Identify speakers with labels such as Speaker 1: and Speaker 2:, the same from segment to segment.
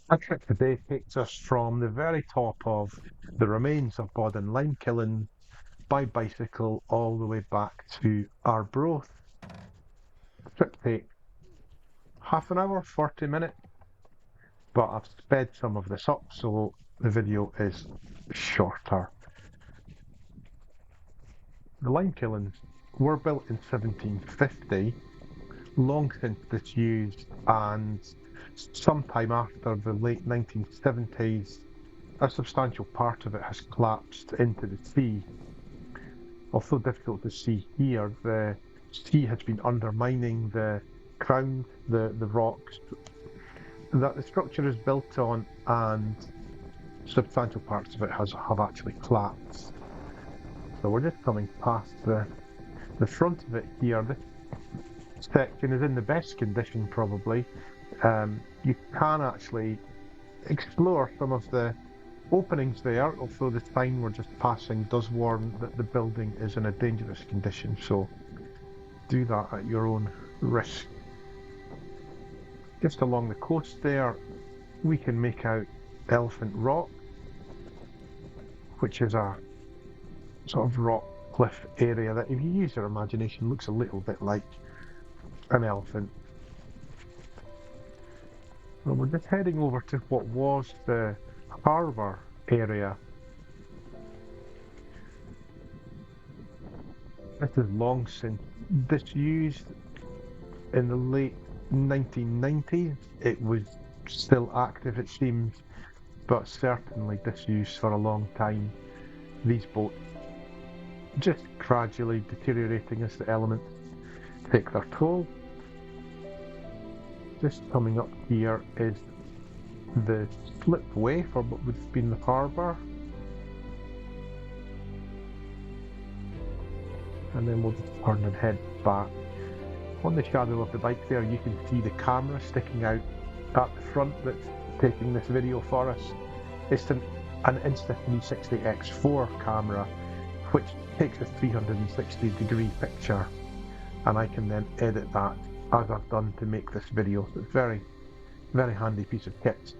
Speaker 1: Our trip today takes us from the very top of the remains of Boddin Limekilns by bicycle all the way back to Arbroath. Trip takes half an hour, 40 minutes, but I've sped some of this up so the video is shorter. The Limekilns were built in 1750, long since disused, and sometime after the late 1970s, a substantial part of it has collapsed into the sea. Although difficult to see here, the sea has been undermining the ground, the rocks that the structure is built on, and substantial parts of it have actually collapsed. So we're just coming past the front of it here. This section is in the best condition probably. You can actually explore some of the openings there, although the sign we're just passing does warn that the building is in a dangerous condition, so do that at your own risk. Just along the coast there, we can make out Elephant Rock, which is a sort of rock cliff area that, if you use your imagination, looks a little bit like an elephant. Well, we're just heading over to what was the harbour area. This is long since disused. In the late 1990s, it was still active, it seems, but certainly disused for a long time. These boats just gradually deteriorating as the elements take their toll. Just coming up here is the slipway for what would have been the harbour. And then we'll just turn and head back. On the shadow of the bike there, you can see the camera sticking out at the front that's taking this video for us. It's an Insta360X4 camera, which takes a 360-degree picture, and I can then edit that as I've done to make this video. So it's a very, very handy piece of kit.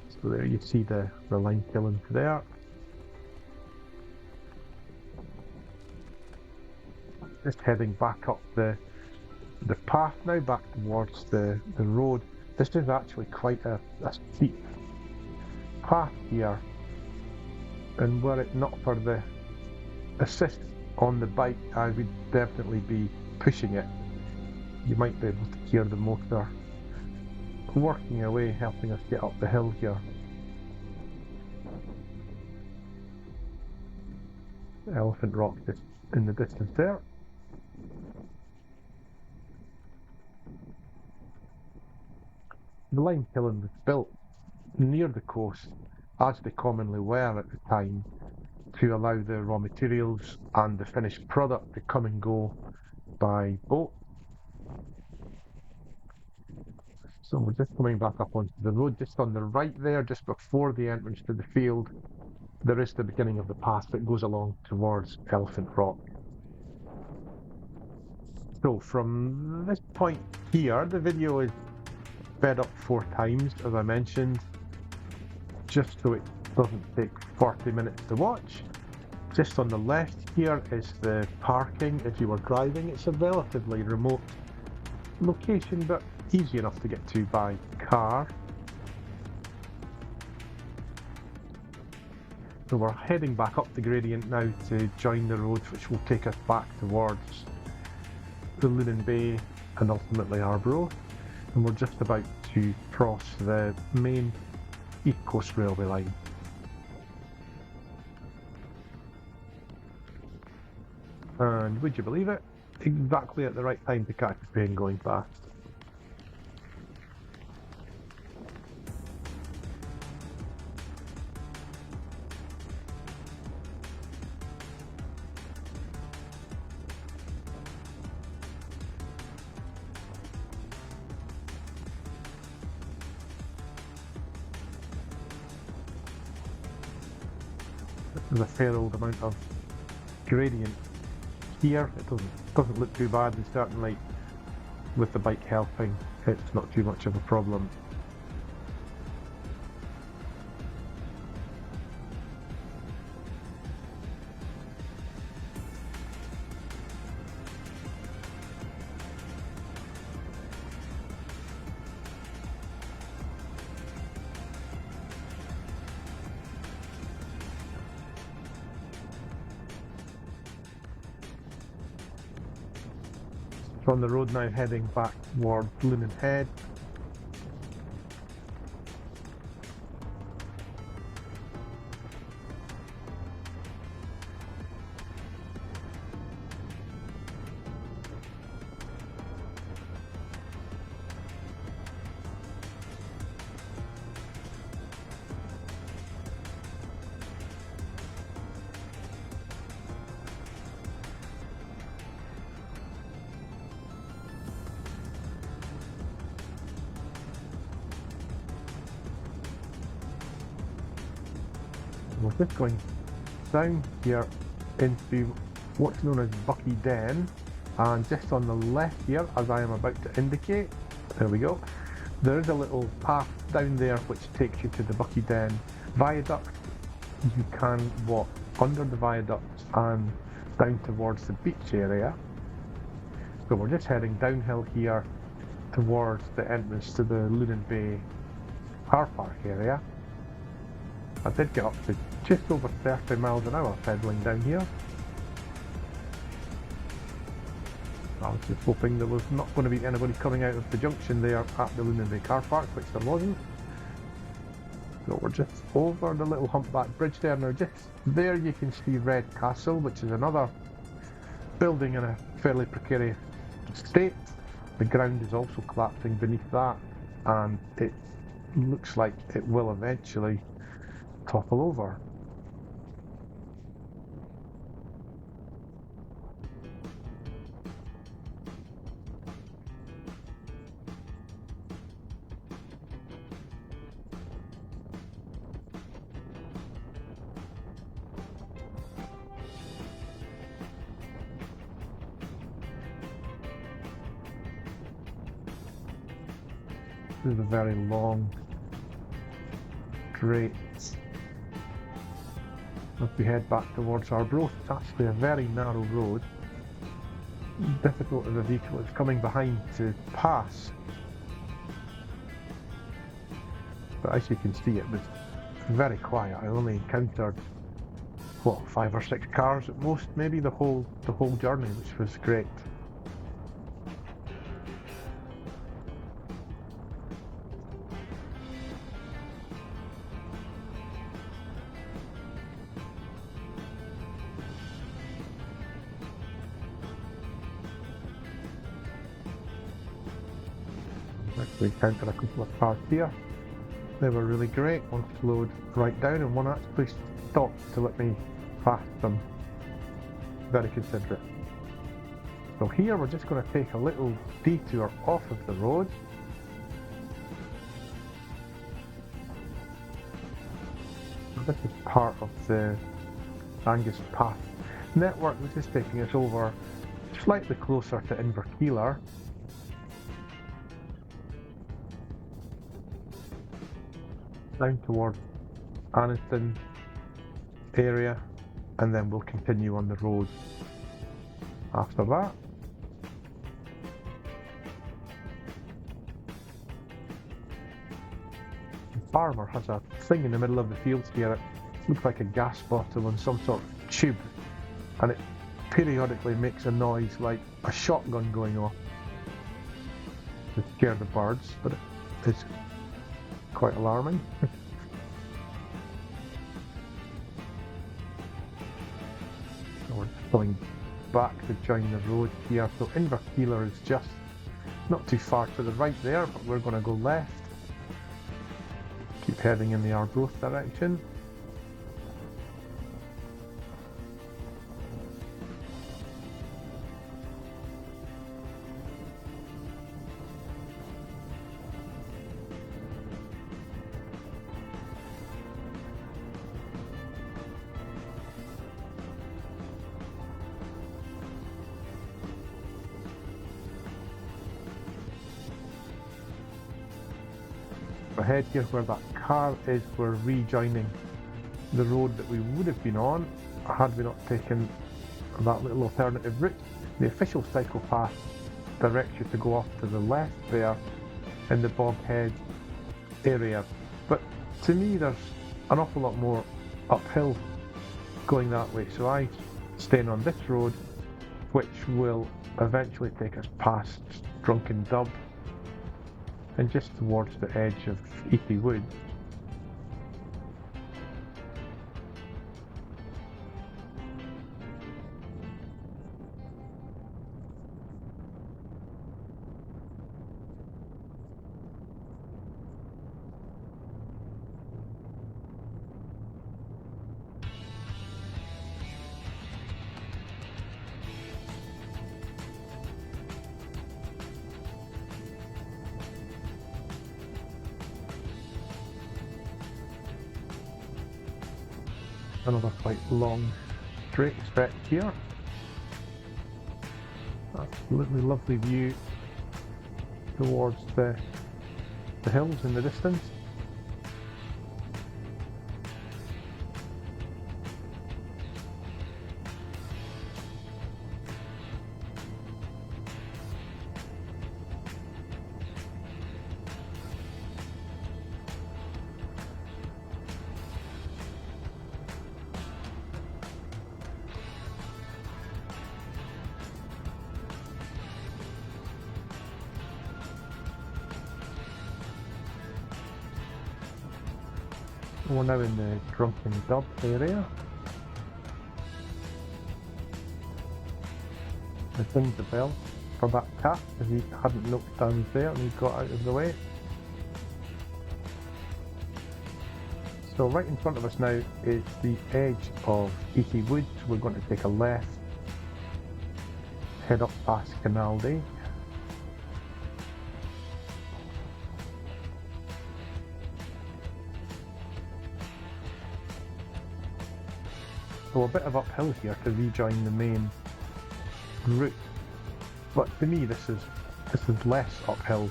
Speaker 1: So there you see the Limekilns there. Just heading back up the path now, back towards the road. This is actually quite a steep path here, and were it not for the assist on the bike, I would definitely be pushing it. You might be able to hear the motor working away, helping us get up the hill here. Elephant Rock just in the distance there. The Limekiln was built near the coast, as they commonly were at the time, to allow the raw materials and the finished product to come and go by boat. So we're just coming back up onto the road. Just on the right there, just before the entrance to the field, there is the beginning of the path that goes along towards Elephant Rock. So from this point here, the video is sped up 4 times, as I mentioned, just so it doesn't take 40 minutes to watch. Just on the left here is the parking if you were driving. It's a relatively remote location, but easy enough to get to by car. So we're heading back up the gradient now to join the road, which will take us back towards the Lunan Bay and ultimately Arbroath. And we're just about to cross the main East Coast Railway line. And would you believe it? Exactly at the right time to catch the train going past. There's a fair old amount of gradient here. It doesn't look too bad, and certainly with the bike helping, it's not too much of a problem. on the road now heading back towards Lunan Head. We're just going down here into what's known as Bucky Den, and just on the left here, as I am about to indicate, there we go, there is a little path down there which takes you to the Bucky Den viaduct. You can walk under the viaduct and down towards the beach area. So we're just heading downhill here towards the entrance to the Lunan Bay car park area. I did get up to just over 30 miles an hour pedalling down here. I was just hoping there was not going to be anybody coming out of the junction there at the Lunan Bay car park, which there wasn't. So we're just over the little humpback bridge there. Now just there you can see Red Castle, which is another building in a fairly precarious state. The ground is also collapsing beneath that, and it looks like it will eventually topple over. This is a very long, straight. As we head back towards Arbroath, it's actually a very narrow road. Difficult as a vehicle is coming behind to pass. But as you can see, it was very quiet. I only encountered, what, 5 or 6 cars at most, maybe the whole journey, which was great. We encountered a couple of cars here. They were really great. One slowed right down and one actually stopped to let me pass them. Very considerate. So here we're just going to take a little detour off of the road. This is part of the Angus Path network, which is taking us over slightly closer to Inverkeeler. Down towards Anniston area, and then we'll continue on the road after that. The farmer has a thing in the middle of the fields here. It looks like a gas bottle on some sort of tube, and it periodically makes a noise like a shotgun going off to scare the birds, but it's quite alarming. So we're going back to join the road here. So Inverkeeler is just not too far to the right there, but we're going to go left. Keep heading in the Arbroath direction. Ahead here where that car is, we're rejoining the road that we would have been on had we not taken that little alternative route. The official cycle path directs you to go off to the left there in the Boghead area, but to me there's an awful lot more uphill going that way, so I staying on this road which will eventually take us past Drunken Dub and just towards the edge of Easy Wood. Another quite long straight stretch here. Absolutely lovely view towards the hills in the distance. We're now in the Drunken Dub area. I rings the bell for that cat, as he hadn't noticed I was there and he got out of the way. So right in front of us now is the edge of Easy Wood. We're going to take a left, head up past Canal Day. So a bit of uphill here to rejoin the main route, but to me this is less uphill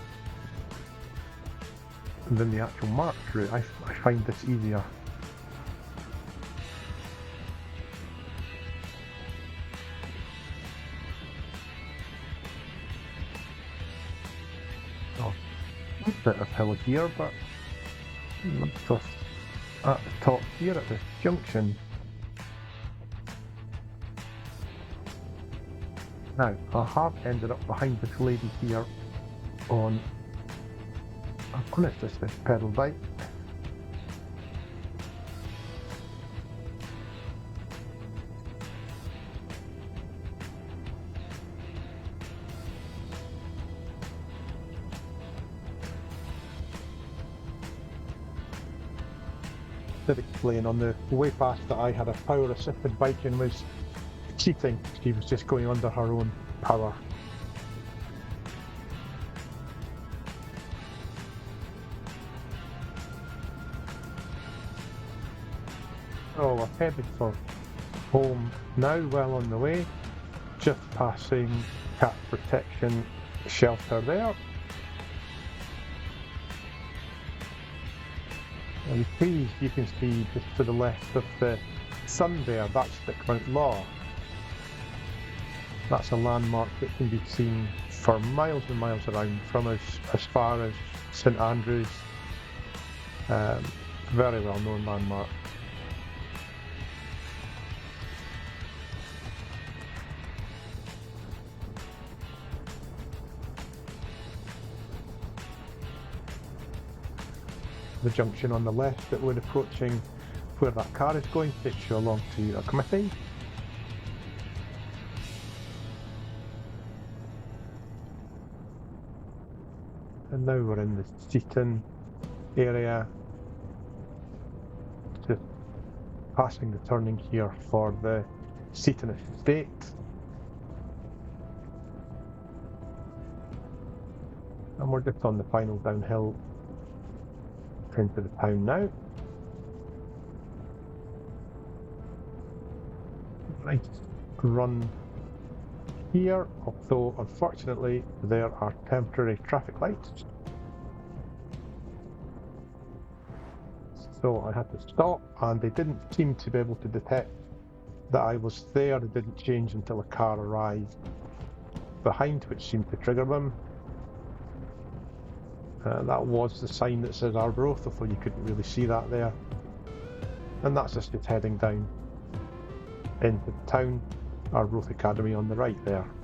Speaker 1: than the actual marked route. I find this easier. Oh, a bit of hill here, but just at the top here at this junction. Now, I have ended up behind this lady here on, I'm honest, this pedal bike. Did explain on the way past that I had a power assisted bike and was cheating. She was just going under her own power. So we're headed for home now, well on the way, just passing cat protection shelter there. And the trees you can see just to the left of the sun there, that's Stickmount Law. That's a landmark that can be seen for miles and miles around from as far as St Andrews. Very well known landmark. The junction on the left that we're approaching, where that car is going, takes you along to a committee. And now we're in the Seaton area, just passing the turning here for the Seaton estate. And we're just on the final downhill into the town now. Nice run here, although unfortunately there are temporary traffic lights. So I had to stop, and they didn't seem to be able to detect that I was there. They didn't change until a car arrived behind, which seemed to trigger them. That was the sign that says Arbroath, although you couldn't really see that there. And that's us just heading down into the town. Arbroath Academy on the right there.